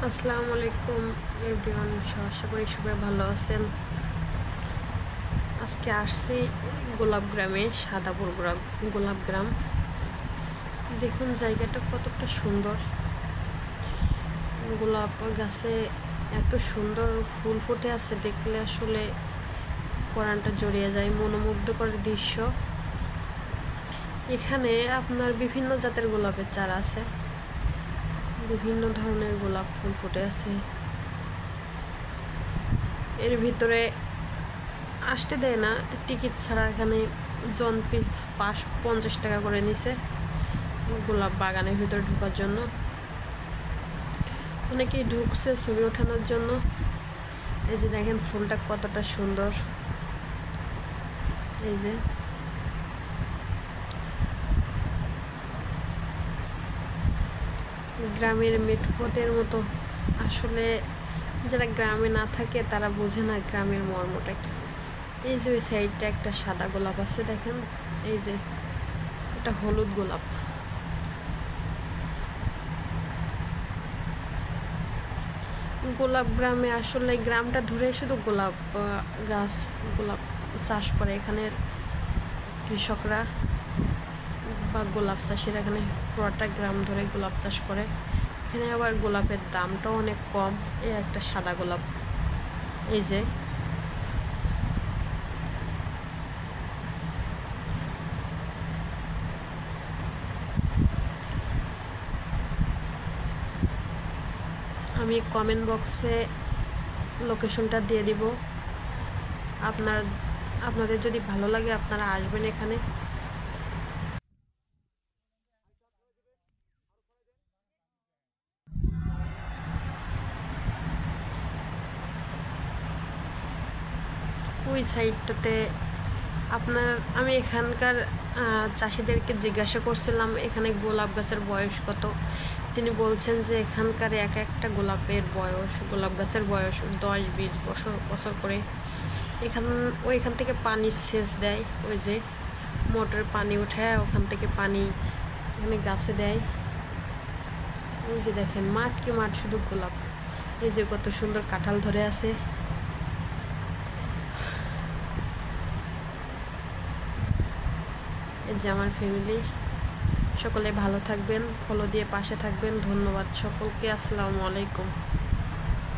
আসসালামু আলাইকুম এভরিওয়ান, আশা করি সবাই ভালো আছেন। আজকে আসছি গোলাপ গ্রামে, সাদাপুর গোলাপ গ্রাম। দেখুন জায়গাটা কতটা সুন্দর। গোলাপ গাছে এত সুন্দর ফুল ফুটে আছে, দেখলে আসলে পরাণটা জড়িয়ে যায়। মনোমুগ্ধকর দৃশ্য। এখানে আপনার বিভিন্ন জাতের গোলাপের চারা আছে, বিভিন্ন ধরনের গোলাপ ফুল ফুটে আছে। এর ভিতরে আসতে দেয় না, টিকিট ছাড়া। এখানে জন পিস 50 টাকা করে নিছে গোলাপ বাগানের ভিতরে ঢোকার জন্য। অনেকেই ঢুকছে ছবি ওঠানোর জন্য। এই যে দেখেন ফুলটা কতটা সুন্দর। এই যে গ্রামের মেঠোপথের মতো। আসলে যারা গ্রামে না থাকে তারা বোঝে না গ্রামের মর্মটা কি। এই যে ওই সাইডটা একটা সাদা গোলাপ আছে, দেখেন। এই যে এটা হলুদ গোলাপ। গোলাপ গ্রামে আসলে গ্রামটা ধরে শুধু গোলাপ গাছ, গোলাপ চাষ করে এখানের কৃষকরা বা গোলাপ চাষিরা। এখানে পুরোটা গ্রাম ধরে গোলাপ চাষ করে। এখানে আবার গোলাপের দামটাও অনেক কম। এই একটা সাদা গোলাপ। এই যে আমি কমেন্ট বক্সে লোকেশনটা দিয়ে দিব। আপনাদের যদি ভালো লাগে আপনারা আসবেন এখানে। ওই সাইডটাতে আমি এখানকার চাষিদেরকে জিজ্ঞাসা করছিলাম এখানে গোলাপ গাছের বয়স কত। তিনি বলছেন যে এখানকার একটা গোলাপ গাছের বয়স 10-20 বছর করে। ওইখান থেকে পানি সেচ দেয়, ওই যে মোটরের পানি উঠায় ওখান থেকে পানি এখানে গাছে দেয়। ওই যে দেখেন মাঠ কি মাঠ, শুধু গোলাপ। এই যে কত সুন্দর কাঁঠাল ধরে আছে। এই যে আমার ফ্যামিলি। সকলে ভালো থাকবেন, ফলো দিয়ে পাশে থাকবেন। ধন্যবাদ সকলকে। আসসালামু আলাইকুম।